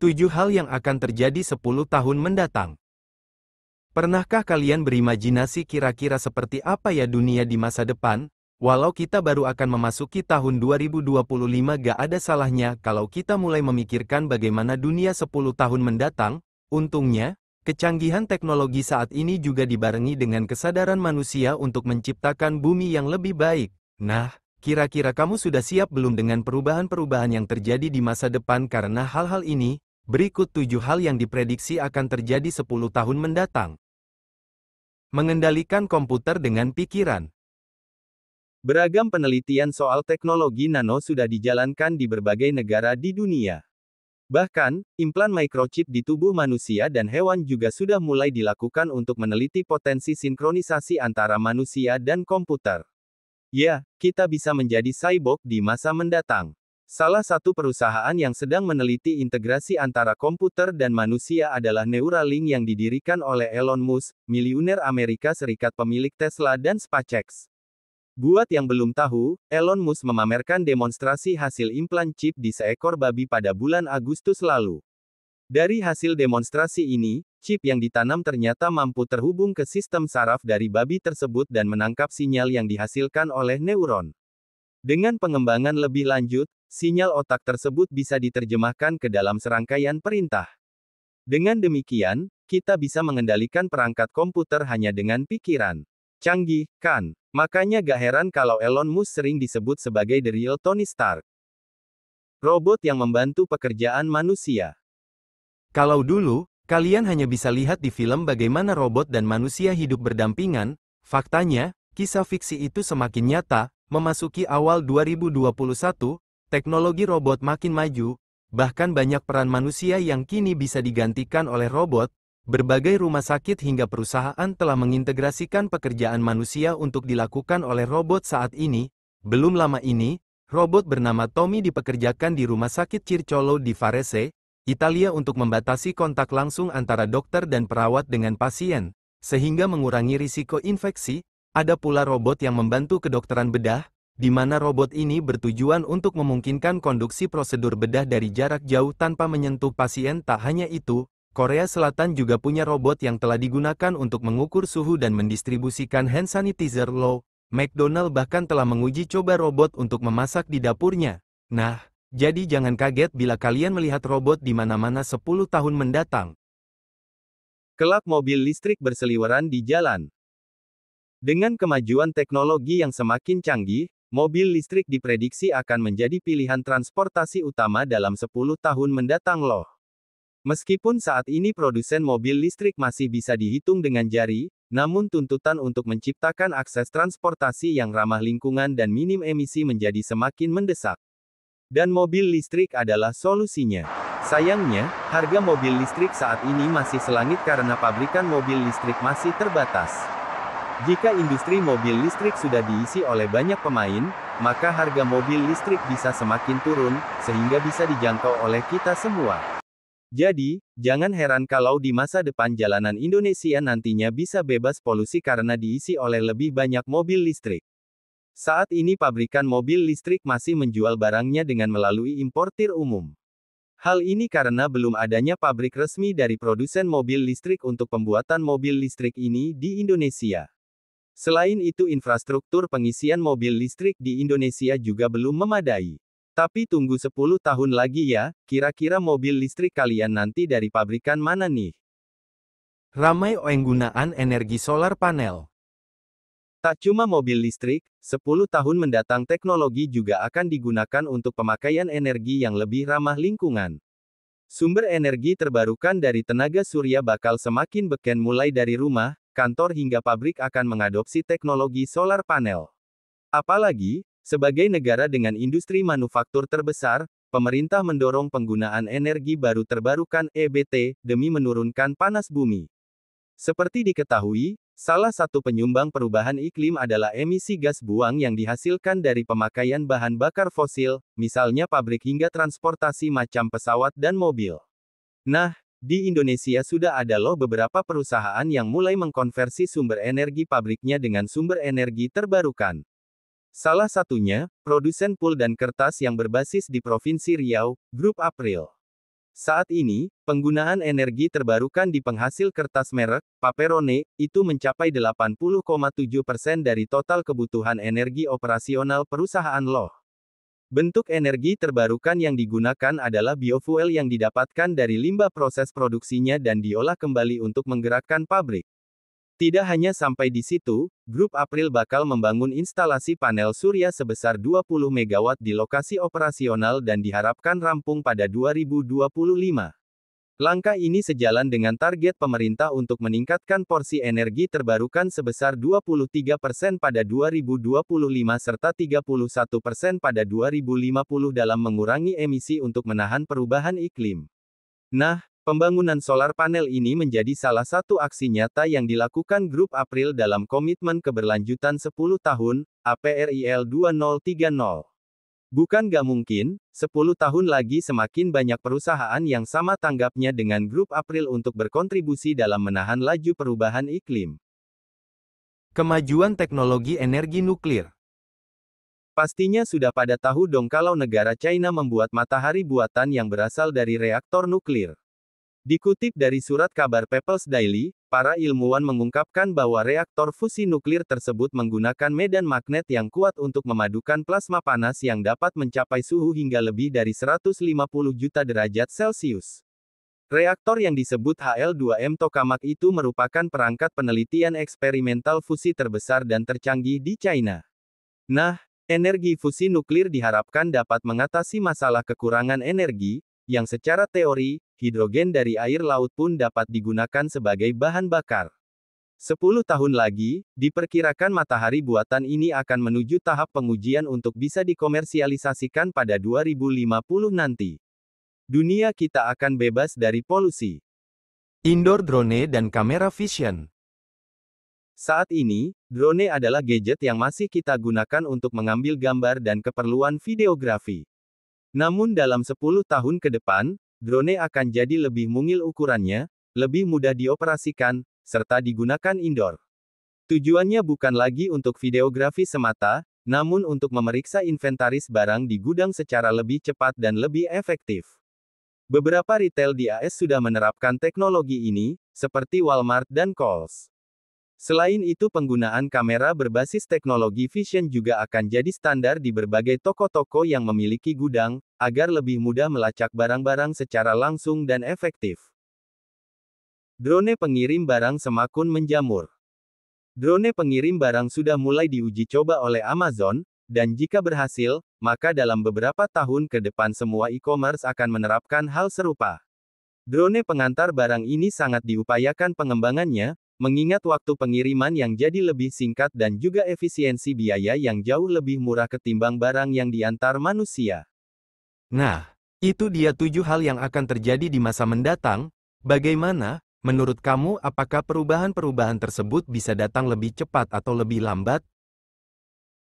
7 hal yang akan terjadi 10 tahun mendatang. Pernahkah kalian berimajinasi kira-kira seperti apa ya dunia di masa depan? Walau kita baru akan memasuki tahun 2025, gak ada salahnya kalau kita mulai memikirkan bagaimana dunia 10 tahun mendatang. Untungnya, kecanggihan teknologi saat ini juga dibarengi dengan kesadaran manusia untuk menciptakan bumi yang lebih baik. Nah, kira-kira kamu sudah siap belum dengan perubahan-perubahan yang terjadi di masa depan karena hal-hal ini? Berikut 7 hal yang diprediksi akan terjadi 10 tahun mendatang. Mengendalikan komputer dengan pikiran. Beragam penelitian soal teknologi nano sudah dijalankan di berbagai negara di dunia. Bahkan, implan microchip di tubuh manusia dan hewan juga sudah mulai dilakukan untuk meneliti potensi sinkronisasi antara manusia dan komputer. Ya, kita bisa menjadi cyborg di masa mendatang. Salah satu perusahaan yang sedang meneliti integrasi antara komputer dan manusia adalah Neuralink yang didirikan oleh Elon Musk, miliuner Amerika Serikat pemilik Tesla dan SpaceX. Buat yang belum tahu, Elon Musk memamerkan demonstrasi hasil implan chip di seekor babi pada bulan Agustus lalu. Dari hasil demonstrasi ini, chip yang ditanam ternyata mampu terhubung ke sistem saraf dari babi tersebut dan menangkap sinyal yang dihasilkan oleh neuron. Dengan pengembangan lebih lanjut, sinyal otak tersebut bisa diterjemahkan ke dalam serangkaian perintah. Dengan demikian, kita bisa mengendalikan perangkat komputer hanya dengan pikiran. Canggih, kan? Makanya gak heran kalau Elon Musk sering disebut sebagai the real Tony Stark. Robot yang membantu pekerjaan manusia. Kalau dulu, kalian hanya bisa lihat di film bagaimana robot dan manusia hidup berdampingan, faktanya, kisah fiksi itu semakin nyata. Memasuki awal 2021, teknologi robot makin maju, bahkan banyak peran manusia yang kini bisa digantikan oleh robot. Berbagai rumah sakit hingga perusahaan telah mengintegrasikan pekerjaan manusia untuk dilakukan oleh robot saat ini. Belum lama ini, robot bernama Tommy dipekerjakan di Rumah Sakit Circolo di Varese, Italia untuk membatasi kontak langsung antara dokter dan perawat dengan pasien, sehingga mengurangi risiko infeksi. Ada pula robot yang membantu kedokteran bedah, di mana robot ini bertujuan untuk memungkinkan konduksi prosedur bedah dari jarak jauh tanpa menyentuh pasien. Tak hanya itu, Korea Selatan juga punya robot yang telah digunakan untuk mengukur suhu dan mendistribusikan hand sanitizer. McDonald bahkan telah menguji coba robot untuk memasak di dapurnya. Nah, jadi jangan kaget bila kalian melihat robot di mana-mana 10 tahun mendatang. Kelak mobil listrik berseliweran di jalan. Dengan kemajuan teknologi yang semakin canggih, mobil listrik diprediksi akan menjadi pilihan transportasi utama dalam 10 tahun mendatang loh. Meskipun saat ini produsen mobil listrik masih bisa dihitung dengan jari, namun tuntutan untuk menciptakan akses transportasi yang ramah lingkungan dan minim emisi menjadi semakin mendesak. Dan mobil listrik adalah solusinya. Sayangnya, harga mobil listrik saat ini masih selangit karena pabrikan mobil listrik masih terbatas. Jika industri mobil listrik sudah diisi oleh banyak pemain, maka harga mobil listrik bisa semakin turun, sehingga bisa dijangkau oleh kita semua. Jadi, jangan heran kalau di masa depan jalanan Indonesia nantinya bisa bebas polusi karena diisi oleh lebih banyak mobil listrik. Saat ini pabrikan mobil listrik masih menjual barangnya dengan melalui importir umum. Hal ini karena belum adanya pabrik resmi dari produsen mobil listrik untuk pembuatan mobil listrik ini di Indonesia. Selain itu infrastruktur pengisian mobil listrik di Indonesia juga belum memadai. Tapi tunggu 10 tahun lagi ya, kira-kira mobil listrik kalian nanti dari pabrikan mana nih? Ramai penggunaan energi solar panel. Tak cuma mobil listrik, 10 tahun mendatang teknologi juga akan digunakan untuk pemakaian energi yang lebih ramah lingkungan. Sumber energi terbarukan dari tenaga surya bakal semakin beken mulai dari rumah, kantor hingga pabrik akan mengadopsi teknologi solar panel. Apalagi, sebagai negara dengan industri manufaktur terbesar, pemerintah mendorong penggunaan energi baru terbarukan (EBT) demi menurunkan panas bumi. Seperti diketahui, salah satu penyumbang perubahan iklim adalah emisi gas buang yang dihasilkan dari pemakaian bahan bakar fosil, misalnya pabrik hingga transportasi macam pesawat dan mobil. Nah, di Indonesia sudah ada loh beberapa perusahaan yang mulai mengkonversi sumber energi pabriknya dengan sumber energi terbarukan. Salah satunya, produsen pul dan kertas yang berbasis di Provinsi Riau, Grup April. Saat ini, penggunaan energi terbarukan di penghasil kertas merek Paperone itu mencapai 80,7% dari total kebutuhan energi operasional perusahaan loh. Bentuk energi terbarukan yang digunakan adalah biofuel yang didapatkan dari limbah proses produksinya dan diolah kembali untuk menggerakkan pabrik. Tidak hanya sampai di situ, Grup April bakal membangun instalasi panel surya sebesar 20 MW di lokasi operasional dan diharapkan rampung pada 2025. Langkah ini sejalan dengan target pemerintah untuk meningkatkan porsi energi terbarukan sebesar 23% pada 2025 serta 31% pada 2050 dalam mengurangi emisi untuk menahan perubahan iklim. Nah, pembangunan solar panel ini menjadi salah satu aksi nyata yang dilakukan Grup April dalam komitmen keberlanjutan 10 tahun, APRIL 2030. Bukan gak mungkin, 10 tahun lagi semakin banyak perusahaan yang sama tanggapnya dengan Grup April untuk berkontribusi dalam menahan laju perubahan iklim. Kemajuan teknologi energi nuklir. Pastinya sudah pada tahu dong kalau negara China membuat matahari buatan yang berasal dari reaktor nuklir. Dikutip dari surat kabar People's Daily, para ilmuwan mengungkapkan bahwa reaktor fusi nuklir tersebut menggunakan medan magnet yang kuat untuk memadukan plasma panas yang dapat mencapai suhu hingga lebih dari 150 juta derajat Celcius. Reaktor yang disebut HL2M Tokamak itu merupakan perangkat penelitian eksperimental fusi terbesar dan tercanggih di China. Nah, energi fusi nuklir diharapkan dapat mengatasi masalah kekurangan energi, yang secara teori, hidrogen dari air laut pun dapat digunakan sebagai bahan bakar. 10 tahun lagi, diperkirakan matahari buatan ini akan menuju tahap pengujian untuk bisa dikomersialisasikan pada 2050 nanti. Dunia kita akan bebas dari polusi. Indoor drone dan kamera vision. Saat ini, drone adalah gadget yang masih kita gunakan untuk mengambil gambar dan keperluan videografi. Namun dalam 10 tahun ke depan, drone akan jadi lebih mungil ukurannya, lebih mudah dioperasikan, serta digunakan indoor. Tujuannya bukan lagi untuk videografi semata, namun untuk memeriksa inventaris barang di gudang secara lebih cepat dan lebih efektif. Beberapa retail di AS sudah menerapkan teknologi ini, seperti Walmart dan Kohl's. Selain itu penggunaan kamera berbasis teknologi vision juga akan jadi standar di berbagai toko-toko yang memiliki gudang, agar lebih mudah melacak barang-barang secara langsung dan efektif. Drone pengirim barang semakin menjamur. Drone pengirim barang sudah mulai diuji coba oleh Amazon, dan jika berhasil, maka dalam beberapa tahun ke depan semua e-commerce akan menerapkan hal serupa. Drone pengantar barang ini sangat diupayakan pengembangannya, mengingat waktu pengiriman yang jadi lebih singkat dan juga efisiensi biaya yang jauh lebih murah ketimbang barang yang diantar manusia. Nah, itu dia 7 hal yang akan terjadi di masa mendatang. Bagaimana, menurut kamu apakah perubahan-perubahan tersebut bisa datang lebih cepat atau lebih lambat?